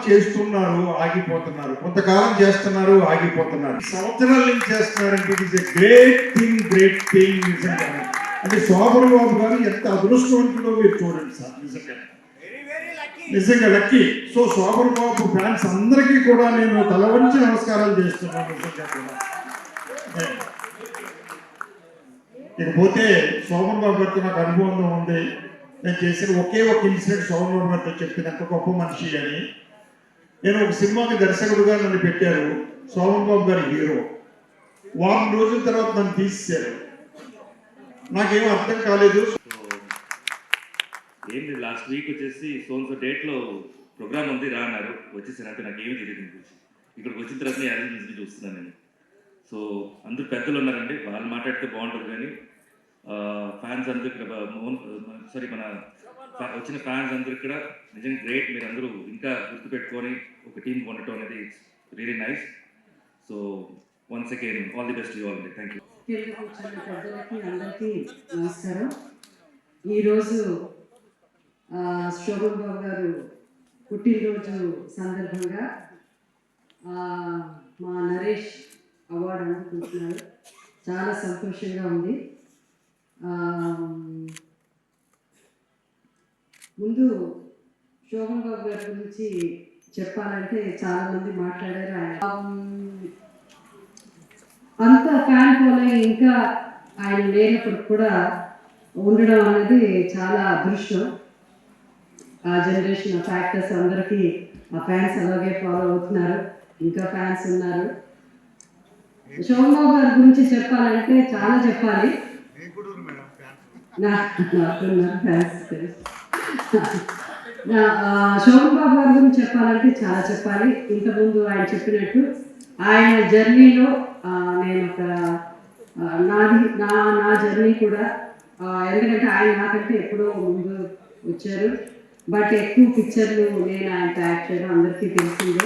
చేస్తున్నారు, ఆగిపోతున్నారు, కొంతకాలం చేస్తున్నారు, ఆగిపోతున్నారు, సంవత్సరాల నుంచి చేస్తున్నారంటే it is a great thing నిజంగా. అంటే శోభన్ బాబు గారు ఎంత అదృష్టవంతుడో మీరు చూడండి సార్, నిజంగా లక్కీ. సో శోభన్ బాబు ఫ్యాన్స్ అందరికీ కూడా నేను తల వంచి నమస్కారాలు చేస్తున్నాను నిజంగా కూడా. ఇకపోతే శోభన్ బాబు గారితో నాకు అనుభవం ఉంది. నేను చేసిన ఒకే ఒక ఇన్సిడెంట్ శోభన్ బాబు గారితో చెప్పిన ఎంత గొప్ప మనిషి అని. నేను ఒక సినిమాకి దర్శకుడుగా నన్ను పెట్టారు, శోభన్ బాబు గారి హీరో. వారం రోజుల తర్వాత నన్ను తీసేశారు. నాకేమో అర్థం కాలేదు. ఏంటి లాస్ట్ వీక్ వచ్చేసి సోన్సో డేట్లో ప్రోగ్రామ్ ఉంది రా అన్నారు. వచ్చేసానంటే నాకు ఏమీ తెలియదు గురించి. ఇక్కడికి వచ్చిన తర్వాత అరేంజ్మెంట్స్ చూస్తున్నాను నేను. సో అందరూ పెద్దలు ఉన్నారండి, వాళ్ళు మాట్లాడితే బాగుంటుంది. కానీ ఫ్యాన్స్ అందరూ ఇక్కడ మన వచ్చిన ఫ్యాన్స్ అందరూ ఇక్కడ నిజంగా గ్రేట్. మీరు అందరూ ఇంకా గుర్తుపెట్టుకొని ఒక టీం కొనటం అనేది it's really nice. So once again all the best you all. Thank you. పెద్దలకి అందరికీ నమస్కారం. ఈరోజు శోభన్ బాబు గారు పుట్టినరోజు సందర్భంగా మా నరేష్ అవార్డు అందుకుంటున్నారు. చాలా సంతోషంగా ఉంది. ముందు శోభన్ బాబు గారి గురించి చెప్పాలంటే చాలామంది మాట్లాడారు. అంత ఫ్యాన్ ఫాలోయింగ్ ఇంకా ఆయన లేనప్పుడు కూడా ఉండడం అనేది చాలా అదృష్టం. ఆ జనరేషన్ ఆఫ్ యాక్టర్స్ అందరికీ ఆ ఫ్యాన్స్ అలాగే ఫాలో అవుతున్నారు, ఇంకా ఫ్యాన్స్ ఉన్నారు. శోభన్ బాబు గారి గురించి చెప్పాలంటే చాలా చెప్పాలి. శోభన్ బాబు గారి గురించి చెప్పాలంటే చాలా చెప్పాలి. ఇంతకుముందు ఆయన చెప్పినట్టు ఆయన జర్నీలో నేను ఒక నా జర్నీ కూడా, ఎందుకంటే ఆయన నాకంటే ఎప్పుడో ముందు వచ్చారు. బట్ ఎక్కువ పిక్చర్లు నేను ఆయన యాక్ట్ చేయడం అందరికీ తెలిసిందే.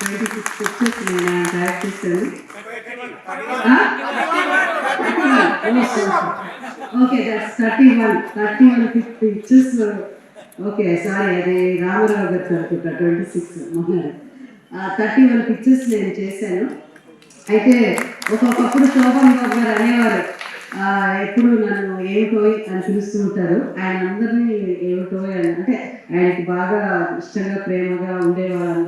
26 పిక్చర్స్ నేను ఆయన యాక్ట్ చేశాను. Okay, that's 31 pictures. Okay, sorry, అది రామారావు గారు అనుకుంటా. 26 మొన్న 31 పిక్చర్స్ నేను చేశాను. అయితే ఒక్కొక్కప్పుడు శోభన్ బాబు గారు అనేవారు, ఎప్పుడు నన్ను ఏమిటోయ్ అని పిలుస్తూ ఉంటారు. ఆయన అందరినీ ఏమిటోయ్ అని, అంటే ఆయనకి బాగా ఇష్టంగా ప్రేమగా ఉండేవారు.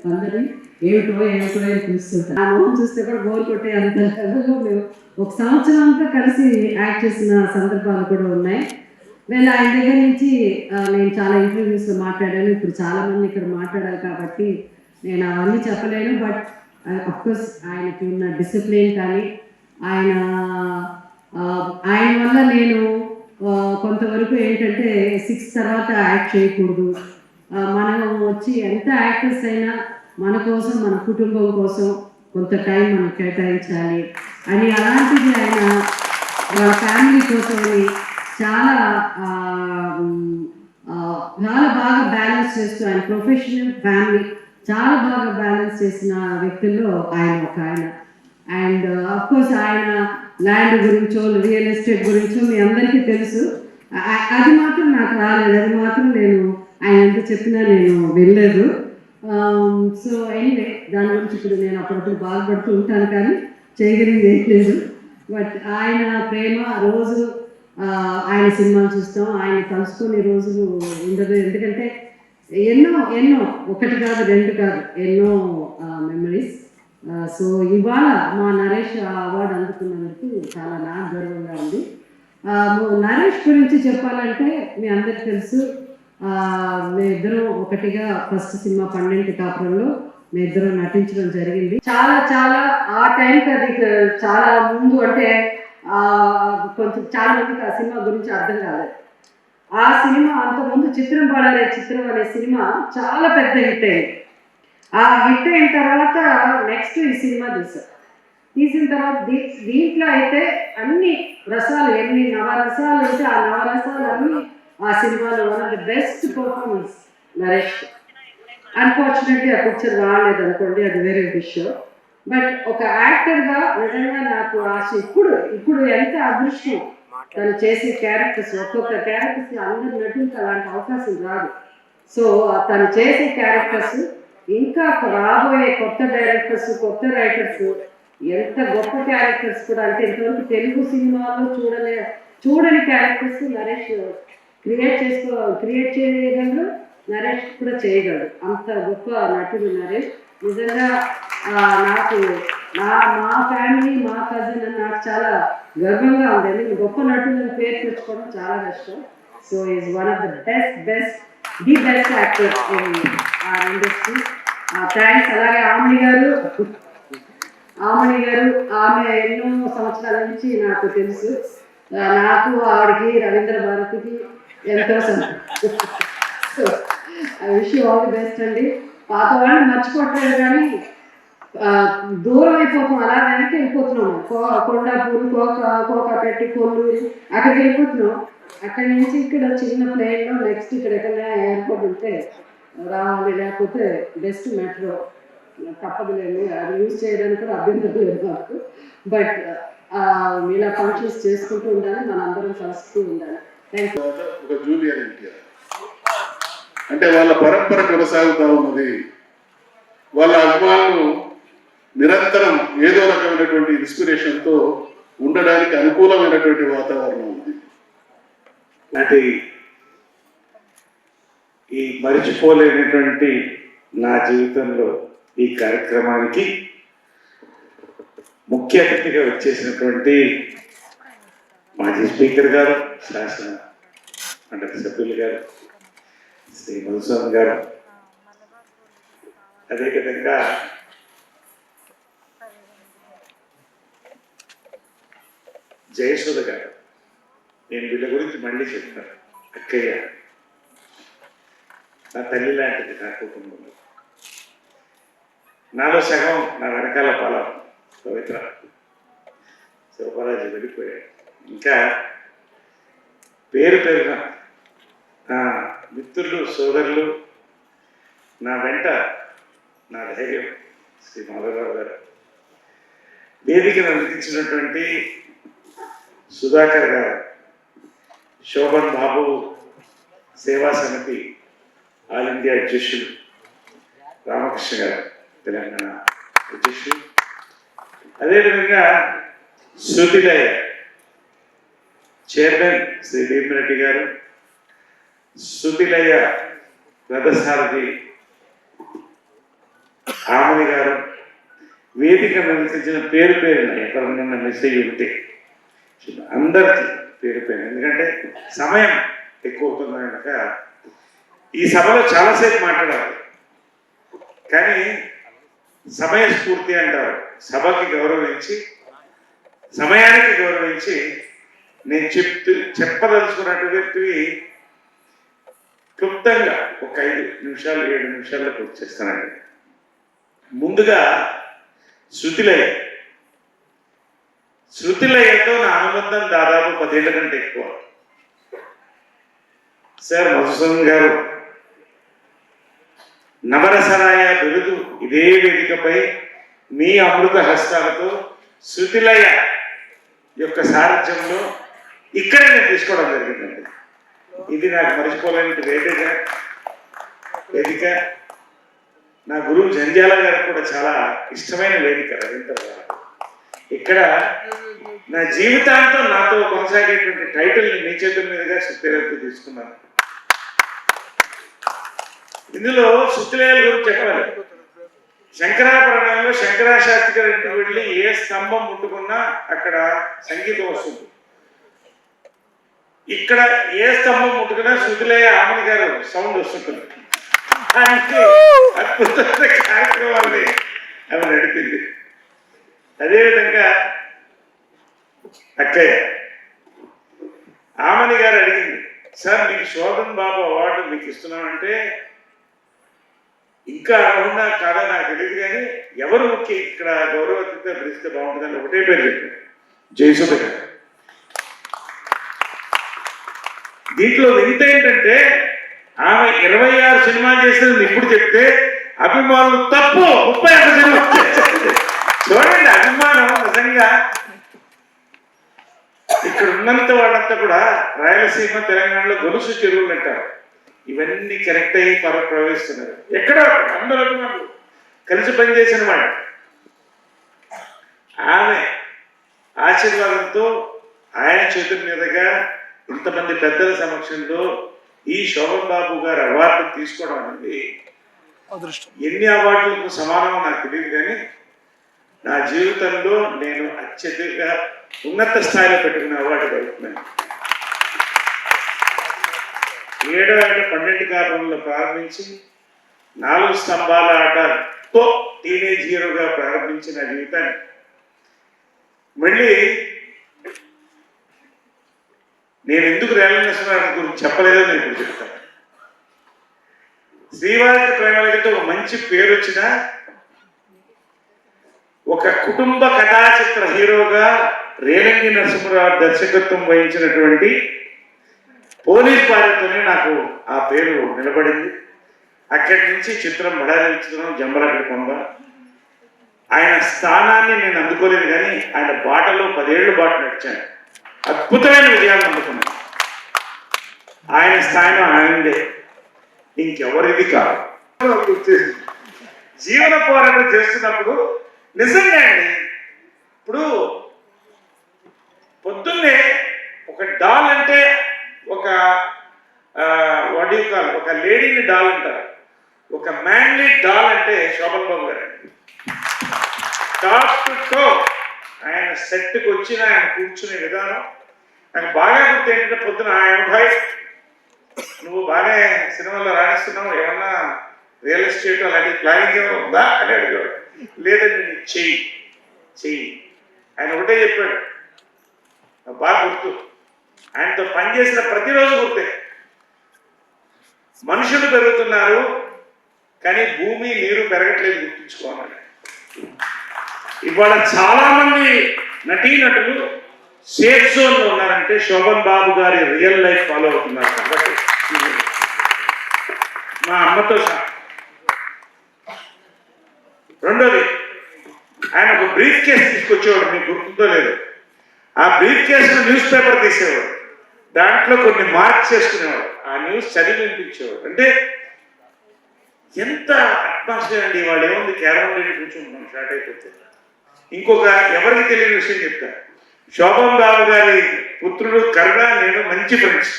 అందరినీ ఏమిటోయ్ అని పిలుస్తుంటారు. ఆ మొహం చూస్తే కూడా బోర్ కొట్టే అంత లెవెల్లో మేము ఒక సంవత్సరం అంతా కలిసి యాక్ట్ చేసిన సందర్భాలు కూడా ఉన్నాయి. ఆయన దగ్గర నుంచి నేను చాలా ఇంటర్వ్యూస్లో మాట్లాడాను. ఇప్పుడు చాలామంది ఇక్కడ మాట్లాడాలి కాబట్టి నేను అవన్నీ చెప్పలేను. బట్ అఫ్కోర్స్ ఆయనకి ఉన్న డిసిప్లిన్ కానీ ఆయన వల్ల నేను కొంతవరకు ఏంటంటే 6 తర్వాత యాక్ట్ చేయకూడదు, మనం వచ్చి ఎంత యాక్టర్స్ అయినా మన కోసం, మన కుటుంబం కోసం కొంత టైం మనం కేటాయించాలి అని, అలాంటిది ఆయన ఫ్యామిలీ కోసమని చాలా బాగా బ్యాలెన్స్ చేస్తూ, ఆయన ప్రొఫెషనల్ ఫ్యామిలీ చాలా బాగా బ్యాలెన్స్ చేసిన వ్యక్తుల్లో ఆయన ఒక ఆయన. అండ్ అఫ్కోర్స్ ఆయన ల్యాండ్ గురించో రియల్ ఎస్టేట్ గురించో మీ అందరికీ తెలుసు. అది మాత్రం నాకు రాలేదు, అది మాత్రం నేను ఆయన ఎంత చెప్పినా నేను వెళ్ళలేదు. సో ఎనీవే, దాని గురించి ఇప్పుడు నేను అప్పుడప్పుడు బాధపడుతూ ఉంటాను, కానీ చేయగలిగింది ఏం లేదు. బట్ ఆయన ప్రేమ రోజు ఆయన సినిమాలు చూస్తాం, ఆయన కలుసుకునే రోజులు ఉండదు. ఎందుకంటే ఎన్నో ఒకటి కాదు, రెండు కాదు, ఎన్నో మెమరీస్. సో ఇవాళ మా నరేష్ అవార్డు అందుకున్నందుకు చాలా నాకు గర్వంగా ఉంది. నరేష్ గురించి చెప్పాలంటే మీ అందరికి తెలుసు, మేమిద్దరం ఒకటిగా ఫస్ట్ సినిమా 12 కాపురంలో మేమిద్దరం నటించడం జరిగింది. చాలా ఆ టైంకి అది చాలా ముందు, అంటే కొంచెం చాలా మందికి ఆ సినిమా గురించి అర్థం కాలేదు. ఆ సినిమా అంతకుముందు చిత్రం పడాలే చిత్రం అనే సినిమా చాలా పెద్ద హిట్ అయింది. ఆ హిట్ అయిన తర్వాత నెక్స్ట్ ఈ సినిమా తీసిన తర్వాత దీంట్లో అయితే అన్ని రసాలు, ఎన్ని నవరసాలు ఉంటే ఆ నవరసాలు అన్నీ ఆ సినిమాలో one of the best performance Naresh. Unfortunately ఆ పిక్చర్ రాలేదు అనుకోండి, అది వేరే విషయం. బట్ ఒక యాక్టర్గా నిజంగా నాకు ఆశ. ఇప్పుడు ఎంత అదృష్టం తను చేసే క్యారెక్టర్స్, ఒక్కొక్క క్యారెక్టర్స్ అందరి నటులకు అలాంటి అవకాశం రాదు. సో తను చేసే క్యారెక్టర్స్ ఇంకా రాబోయే కొత్త డైరెక్టర్స్, కొత్త రైటర్స్ ఎంత గొప్ప క్యారెక్టర్స్ కూడా, అంటే ఇంతవరకు తెలుగు సినిమాలో చూడని క్యారెక్టర్స్ నరేష్ క్రియేట్ చేయగలరు, నరేష్ కూడా చేయగలరు. అంత గొప్ప నటుడు నరేష్. నిజంగా నాకు మా ఫ్యామిలీ, మా కజిన్ అని నాకు చాలా గర్వంగా ఉంది. గొప్ప నటులను పేరు తెచ్చుకోవడం చాలా కష్టం. So is one of the best actors in our industry. Thanks. అలాగే ఆమని గారు ఆమె ఎన్నో సంవత్సరాల నుంచి నాకు తెలుసు. నాకు ఆవిడకి రవీంద్ర భారతికి ఎంతో wish you all the best అండి. పాత వాళ్ళని మర్చిపోవట్లేదు కానీ దూరం అయిపోతాం, అలా వెనక్కి వెళ్ళిపోతున్నాం. కొండాపూర్, కోకాపెట్టి, కొల్లూరు అక్కడికి వెళ్ళిపోతున్నాం. అక్కడి నుంచి ఇక్కడ చిన్న ప్లేన్లో నెక్స్ట్ ఇక్కడ ఎక్కడైనా ఎయిర్పోర్ట్ ఉంటే రావాలి, లేకపోతే బెస్ట్ మెట్రో తప్పదులేండి. అది యూజ్ చేయడానికి కూడా అభ్యంతరం లేదు నాకు. బట్ ఇలా ఫంక్షన్స్ చేసుకుంటూ ఉండాలి, మనందరం కలుస్తూ ఉండాలి. Thank you. ఒక జూనియర్ ఎన్టీఆర్ అంటే వాళ్ళ పరంపర కొనసాగుతూ ఉన్నది. వాళ్ళ అభిమానులు నిరంతరం ఏదో రకమైనటువంటి ఇన్స్పిరేషన్తో ఉండడానికి అనుకూలమైనటువంటి వాతావరణం ఉంది. అంటే ఈ మరిచిపోలేనటువంటి నా జీవితంలో ఈ కార్యక్రమానికి ముఖ్య అతిథిగా వచ్చేసినటువంటి మాజీ స్పీకర్ గారు, శాసన మండలి సభ్యులు గారు, శ్రీ మధుసూదన్ గారు, అదేవిధంగా జయసుధ గారు. నేను వీళ్ళ గురించి మళ్ళీ చెప్తాను. అక్కయ్య నా తల్లి లాంటిది నా కుటుంబంలో. నాలో సగం నా వెనకాల పాలం పవిత్ర, శివబాలాజీ వెళ్ళిపోయాడు. ఇంకా పేరున నా మిత్రులు, సోదరులు, నా వెంట నా ధైర్యం శ్రీ మాధవరావు గారు, వేదికను అందించినటువంటి సుధాకర్ గారు, శోభన్ బాబు, సేవా సమితి ఆల్ ఇండియా అధ్యక్షులు రామకృష్ణ గారు, తెలంగాణ అధ్యక్షులు, అదేవిధంగా శృతిలయ చైర్మన్ శ్రీ భీమిరెడ్డి గారు, శృతిలయ రథసారథి ఆమని గారు, వేదిక నిర్వహించిన పేరున ఎక్కడన్నా మెసేజ్ ఉంటే అందరికీ పేరుపైన, ఎందుకంటే సమయం ఎక్కువ అవుతుంది కనుక ఈ సభలో చాలాసేపు మాట్లాడాలి. కానీ సమయస్ఫూర్తి అంటారు. సభకి గౌరవించి, సమయానికి గౌరవించి నేను చెప్పదలుచుకున్నటువంటివి క్లుప్తంగా ఒక 5 నిమిషాలు 7 నిమిషాల్లో పూర్తి చేస్తానండి. ముందుగా శృతిలయతో నా అనుబంధం దాదాపు 10 ఏళ్ల కంటే ఎక్కువ. సార్ మధుసూదన్ గారు నవరసరాయ బిరుదు ఇదే వేదికపై మీ అమృత హస్తాలతో శృతిలయ యొక్క సారథ్యంలో ఇక్కడే నేను తీసుకోవడం జరిగిందండి. ఇది నాకు మర్చిపోలేని వేదిక. నా గురువు జంధ్యాల గారికి కూడా చాలా ఇష్టమైన వేదిక రవీంద్ర గారు. ఇక్కడ నా జీవితాంతం నాతో కొనసాగేటువంటి టైటిల్ని మీ చేతుల మీదుగా శృతిలయతో తీసుకున్నాను. ఇందులో శృతిలయల గురించి చెప్పాలి. శంకరాభరణంలో శంకరాశాస్త్రి గారి ఇంటికి వెళ్ళి ఏ స్తంభం ముట్టుకున్నా అక్కడ సంగీతం వస్తుంది. ఇక్కడ ఏ స్తంభం ముట్టుకున్నా శృతిలయ ఆమని గారు సౌండ్ వస్తుంటుంది. అంటే అద్భుతమైన కార్యక్రమాన్ని ఆమె నడిపింది. అదేవిధంగా అక్కయ్య ఆమని గారు అడిగింది, సార్ మీకు శోభన్ బాబు అవార్డు మీకు ఇస్తున్నామంటే ఇంకా అర్హున్నా కాదా నాకు తెలియదు, కానీ ఎవరు ముఖ్య ఇక్కడ గౌరవతితో పిలిస్తే బాగుంటుందని ఒకటే పేరు చెప్పారు, జయసుధ గారు. దీంట్లో వింత ఏంటంటే ఆమె 26 సినిమాలు చేసినది ఇప్పుడు చెప్తే అభిమానులు తప్పు 31 సినిమాలు చూడండి. అభిమానం నిజంగా ఇక్కడ ఉన్నంత వాళ్ళంతా కూడా రాయలసీమ తెలంగాణలో గొలుసు చెరువులు అంటారు. ఇవన్నీ కరెక్ట్ అయ్యి ప్రవేశిస్తున్నారు. ఎక్కడ అందరూ అభిమానులు కలిసి పనిచేసిన వాడు. ఆమె ఆశీర్వాదంతో ఆయన చేతుల మీదుగా ఇంతమంది పెద్దల సమక్షంలో ఈ శోభన్ బాబు గారు అవార్డు తీసుకోవడం అనేది ఎన్ని అవార్డులకు సమానమో నాకు తెలియదు, కానీ నా జీవితంలో నేను అత్యధిక ఉన్నత స్థాయిలో పెట్టుకున్న అవార్డు జరుగుతున్నాను. 7 ఏట 12 కాలంలో ప్రారంభించి 4 స్తంభాల ఆటతో టీనేజ్ హీరోగా ప్రారంభించిన జీవితాన్ని మళ్ళీ నేను ఎందుకు రేలంగి నరసింహారావు గురించి చెప్పలేదో నేను ఇప్పుడు చెప్తాను. శ్రీవారికి ప్రేమలతో ఒక మంచి పేరు వచ్చిన ఒక కుటుంబ కథాచిత్ర హీరోగా రేలంగి నరసింహారావు దర్శకత్వం వహించినటువంటి పోలీస్ భార్యతోనే నాకు ఆ పేరు నిలబడింది. అక్కడి నుంచి చిత్రం బడాలి చిత్రం జంబలగడ్డ కొండ. ఆయన స్థానాన్ని నేను అందుకోలేదు, కానీ ఆయన బాటలో 10 ఏళ్ళు బాట నడిచాను. అద్భుతమైన విజయాలు అందుకున్నాను. ఆయన స్థాయిలో ఆయనదే, ఇంకెవరిది కాదు. జీవన పోరాటం చేస్తున్నప్పుడు నిజంగా అండి, ఇప్పుడు పొద్దున్నే ఒక డాల్ అంటే ఒక వడికాల్ ఒక లేడీని డాల్ అంటారు, ఒక మ్యాన్లీ డాల్ అంటే శోభన్ బాబు గారు. టాప్ టు టో ఆయన సెట్కి వచ్చిన ఆయన కూర్చునే విధానం నాకు బాగా గుర్తు. ఏంటంటే పొద్దున ఆయన నువ్వు బాగానే సినిమాలో రాణిస్తున్నావు, ఏమన్నా రియల్ ఎస్టేట్ అలాంటి ప్లానింగ్ ఏమైనా ఉందా అని అడిగాడు. లేదండి నేను చెయ్యి ఆయన ఒకటే చెప్పాడు. బాగా గుర్తు. ఆయనతో పనిచేసిన ప్రతిరోజు గుర్తే. మనుషులు పెరుగుతున్నారు కానీ భూమి నీరు పెరగట్లేదు, గుర్తుంచుకోవాలి. ఇవాళ చాలా మంది నటీనటులు సేఫ్ జోన్ లో ఉన్నారంటే శోభన్ బాబు గారి రియల్ లైఫ్ ఫాలో అవుతున్నారు కాబట్టి. మా అమ్మతో సహా. రెండోది, ఆయన ఒక బ్రీఫ్ కేస్ తీసుకొచ్చేవాడు, మీకు గుర్తుందో లేదు. ఆ బ్రీఫ్ కేస్ న్యూస్ పేపర్ తీసేవాడు, దాంట్లో కొన్ని మార్క్స్ చేసుకునేవాడు, ఆ న్యూస్ చదివి వినిపించేవాడు. అంటే ఎంత అట్మాస్ఫియర్ అండి. వాళ్ళు ఏముంది, కేరళ వెళ్ళి కూర్చుంటున్నాం స్టార్ట్ అయిపోతే. ఇంకొక ఎవరికి తెలియని విషయం చెప్తా. శోభన్ బాబు గారి పుత్రుడు కరుణ నేను మంచి ఫ్రెండ్స్,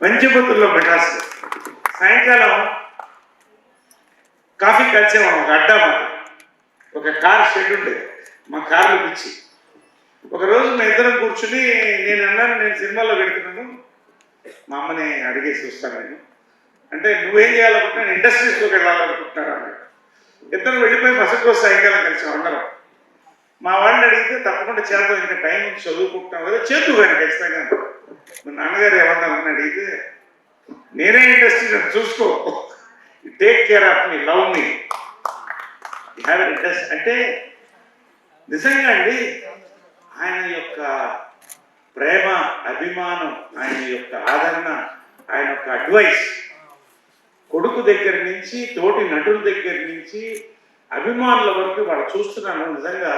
మంచి పుత్రుల్లో ప్రకాశ్. సాయంకాలం కాఫీ కలిసేవాళ్ళం. ఒక అడ్డా మాది, ఒక కార్ షెడ్ ఉండేది, మా కార్లు పిచ్చి. ఒకరోజు మా ఇద్దరం కూర్చుని నేను అన్నాను, నేను సినిమాలో పెడుతున్నాను, మా అమ్మని అడిగేసి వస్తాను నేను అంటే, నువ్వేం చేయాలనుకుంటున్నా, ఇండస్ట్రీస్లోకి వెళ్ళాలనుకుంటున్నాను అన్నాడు. ఇద్దరు వెళ్ళిపోయి మసటి రోజు సాయంకాలం కలిసి అందరం. మా వాడిని అడిగితే తప్పకుండా చేద్దాం, ఇంకా టైం చదువుకుంటున్నాం కదా, చేద్దు కానీ ఖచ్చితంగా. మా నాన్నగారు ఏమన్నారని అడిగితే, నేనే ఇండస్ట్రీ చూసుకో, take care of me, love me, you have interest. అంటే నిజంగా అండి, ఆయన యొక్క ప్రేమ, అభిమానం, ఆయన యొక్క ఆదరణ, ఆయన యొక్క అడ్వైస్, కొడుకు దగ్గర నుంచి తోటి నటుల దగ్గర నుంచి అభిమానుల వరకు వాళ్ళు చూస్తున్నాను. నిజంగా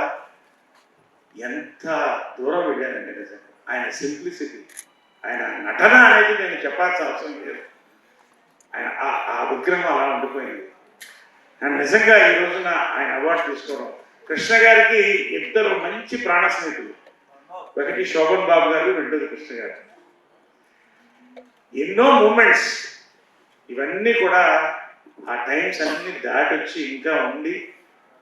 ఎంత దూరం వెళ్ళానండి. నిజంగా ఆయన సింప్లిసిటీ, ఆయన నటన అనేది నేను చెప్పాల్సిన అవసరం లేదు. ఆయన ఆ విగ్రహం అలా ఉండిపోయింది. ఆయన నిజంగా ఈ రోజున ఆయన అవార్డు తీసుకోవడం. కృష్ణ గారికి ఇద్దరు మంచి ప్రాణ స్నేహితులు, ఒకటి శోభన్ బాబు గారు, రెండోది కృష్ణ గారు. ఎన్నో మూమెంట్స్, ఇవన్నీ కూడా ఆ టైమ్స్ అన్ని దాటి వచ్చి ఇంకా ఉండి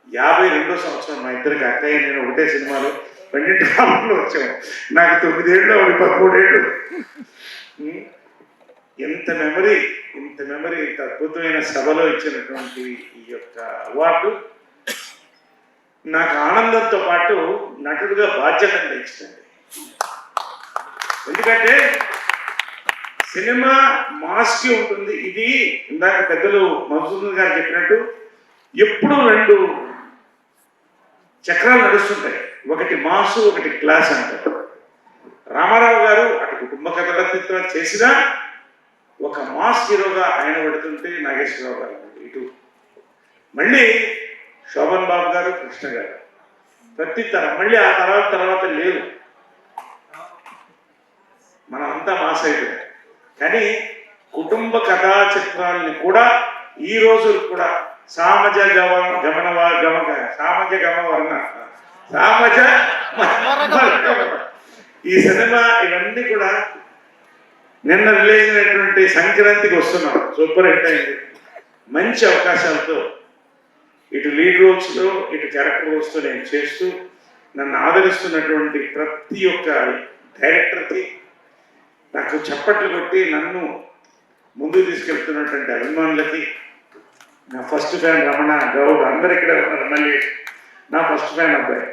52వ సంవత్సరం మా ఇద్దరికి అక్కయ్య నేను ఒకటే సినిమాలో 12 కాలంలో వచ్చాము. నాకు 9 ఏళ్ళు, 13 ఏళ్ళు. ఎంత మెమరీ, ఇంత అద్భుతమైన సభలో ఇచ్చినటువంటి ఈ యొక్క అవార్డు నాకు ఆనందంతో పాటు నటుడుగా బాధ్యతను పెంచుతుంది. ఎందుకంటే సినిమా మాస్కి ఉంటుంది. ఇది ఇందాక పెద్దలు మధుసూదన్ గారు చెప్పినట్టు ఎప్పుడు 2 చక్రాలు నడుస్తుంటాయి, ఒకటి మాసు, ఒకటి క్లాస్ అంటారు. రామారావు గారు అటు కుటుంబ కథల చేసినా ఒక మాస్ హీరోగా ఆయన పడుతుంటే నాగేశ్వరరావు గారు ఇటు, మళ్ళీ శోభన్ బాబు గారు, కృష్ణ గారు ప్రతి తరం, మళ్ళీ ఆ తర్వాత లేదు, మనం అంతా మాస్ అయిపోయాం. కానీ కుటుంబ కథా చిత్రాలని కూడా ఈ రోజు కూడా సామజ ఈ సినిమా ఇవన్నీ కూడా నిన్న రిలీజ్ అయినటువంటి సంక్రాంతికి వస్తున్నాం. సూపర్ హిట్ అయింది. మంచి అవకాశాలతో ఇటు లీడ్ రోల్స్లో ఇటు క్యారెక్టర్ రోల్స్తో నేను చేస్తూ నన్ను ఆదరిస్తున్నటువంటి ప్రతి ఒక్క డైరెక్టర్కి, నాకు చప్పట్లు కొట్టి నన్ను ముందుకు తీసుకెళ్తున్నటువంటి అభిమానులకి, నా ఫస్ట్ ఫ్యాన్ రమణ గౌడ్ అందరు ఇక్కడే ఉన్నారు. మళ్ళీ నా ఫస్ట్ ఫ్యాన్ అబ్బాయి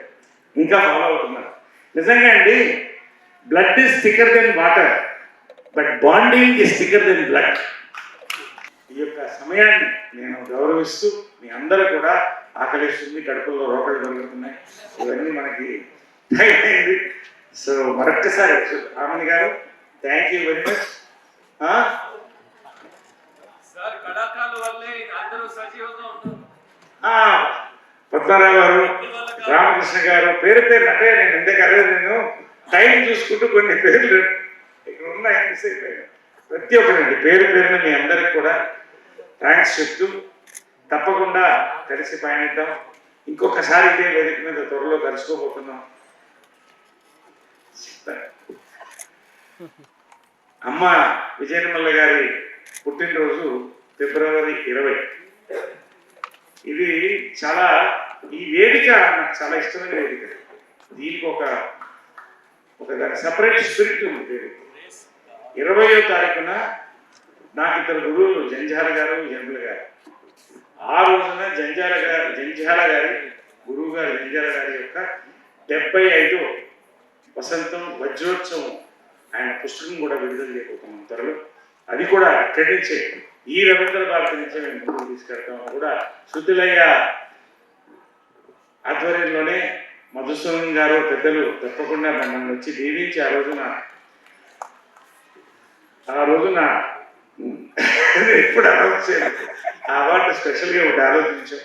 ఇంకా ఫాలో అవుతున్నారు. నిజంగా అండి, blood is thicker then water, but bonding is thicker then blood. ఈ యొక్క సమయాన్ని నేను గౌరవిస్తూ, మీ అందరూ కూడా ఆకలిస్తుంది, కడుపుల్లో రోకలు దొరుకుతున్నాయి, ఇవన్నీ మనకి టైం అయింది. సో మరొక్కసారి రామణి గారు thank you very much. Padmarao గారు, రామకృష్ణ గారు, పేరు పేరు అంటే నేను ఇంతకదే నేను టైం చూసుకుంటూ కొన్ని పేర్లు ఇక్కడ ఉన్నాయి మిస్ అయిపోయాను. ప్రతి ఒక్కరండి పేరు పేరున మీ అందరికి కూడా థ్యాంక్స్ చెప్తూ తప్పకుండా కలిసి పయనిద్దాం. ఇంకొకసారి ఇదే వేదిక మీద త్వరలో కలుసుకోబోతున్నాం. అమ్మ విజయనిర్మల గారి పుట్టినరోజు ఫిబ్రవరి 20. ఇది చాలా, ఈ వేదిక నాకు చాలా ఇష్టమైన వేదిక. దీనికి ఒక సపరేట్ స్పిరిట్ ఉంది. 20వ తారీఖున నాకు ఇద్దరు గురువులు జంజాల గారు, జంబుల గారు. ఆ రోజున జంజాల గారి గురువు గారు జంజాల గారి యొక్క 75వ వసంతం వజ్రోత్సవం ఆయన పుస్తకం కూడా విడుదల చేయబోతున్నాం త్వరలో. అది కూడా ఇక్కడి నుంచే ఈ రవీంద్ర భారతి నుంచే మేము ముందుకు తీసుకెళ్తాం. కూడా శృతులయ్య ఆధ్వర్యంలోనే మధుసూదన్ గారు పెద్దలు తప్పకుండా మమ్మల్ని వచ్చి దీవించి ఆ రోజున ఎప్పుడు అనౌన్స్ చేయాలి ఆ అవార్డు స్పెషల్గా ఒకటి ఆలోచించాం.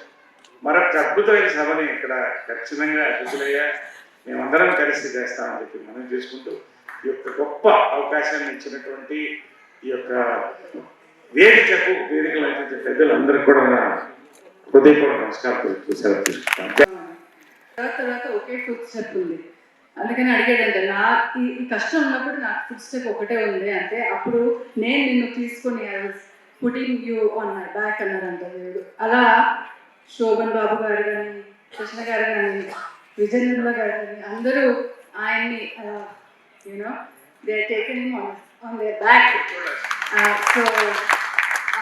మరొక అద్భుతమైన సభని ఇక్కడ ఖచ్చితంగా శృతులయ్య మేమందరం కలిసి చేస్తామని చెప్పి మనం చేసుకుంటూ ఈ యొక్క గొప్ప అవకాశాన్ని ఇచ్చినటువంటి ఈ యొక్క వేదికలు పెద్దలందరికీ కూడా హృదయపూర్వక నమస్కారం సెలవు తీసుకుంటాను. తర్వాత ఒకే ఫుడ్ స్టెప్ ఉంది, అందుకని అడిగాడంటే నా ఈ కష్టం ఉన్నప్పుడు నాకు ఫుడ్ స్టెప్ ఒకటే ఉంది అంటే అప్పుడు నేను నిన్ను తీసుకొని I was putting you on my back అన్నారంట దేవుడు. అలా శోభన్ బాబు గారు కానీ, కృష్ణ గారు కానీ, విజయనిర్మల గారు కానీ అందరూ ఆయన్ని you know they are taken him on their back. So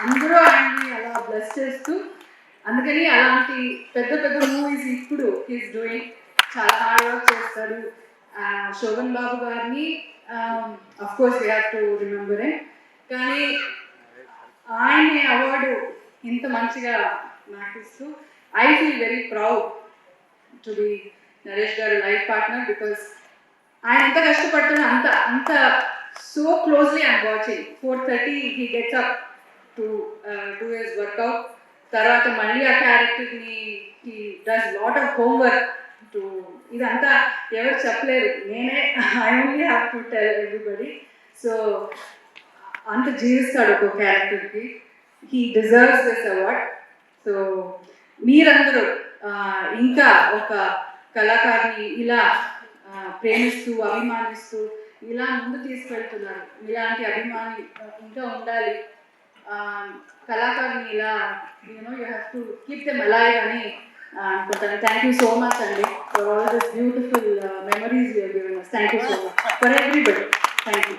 అందరూ ఆయన్ని అలా బ్లెస్ చేస్తూ, అందుకని అలాంటి పెద్ద పెద్ద మూవీస్ ఇప్పుడు హీస్ డూయింగ్, చాలా హార్డ్ వర్క్ చేస్తాడు. శోభన్ బాబు గారిని of course we have to remember him, కానీ ఆయన్ని అవార్డు ఇంత మంచిగా నాకు ఇస్తూ I feel very proud to be Naresh గారు లైఫ్ పార్ట్నర్. బికాస్ ఆయన ఎంత కష్టపడుతున్నా అంత so closely I'm watching. 4:30 he gets up to do his workout. తర్వాత మళ్ళీ ఆ క్యారెక్టర్ని he does lot of homework too, ఇదంతా ఎవరు చెప్పలేరు, నేనే I only have to tell everybody. So అంత జీవిస్తాడు ఒక క్యారెక్టర్కి. He deserves this award. So మీరందరూ ఇంకా ఒక కళాకారుని ఇలా ప్రేమిస్తూ అభిమానిస్తూ ఇలా ముందు తీసుకెళ్తున్నారు. ఇలాంటి అభిమాని ఇంకా ఉండాలి, కళాకారుని ఇలా you have to keep them alive అని అనుకుంటాను. థ్యాంక్ యూ సో మచ్ అండి for all this beautiful memories you have given us. Thank you so much for everybody. Thank you.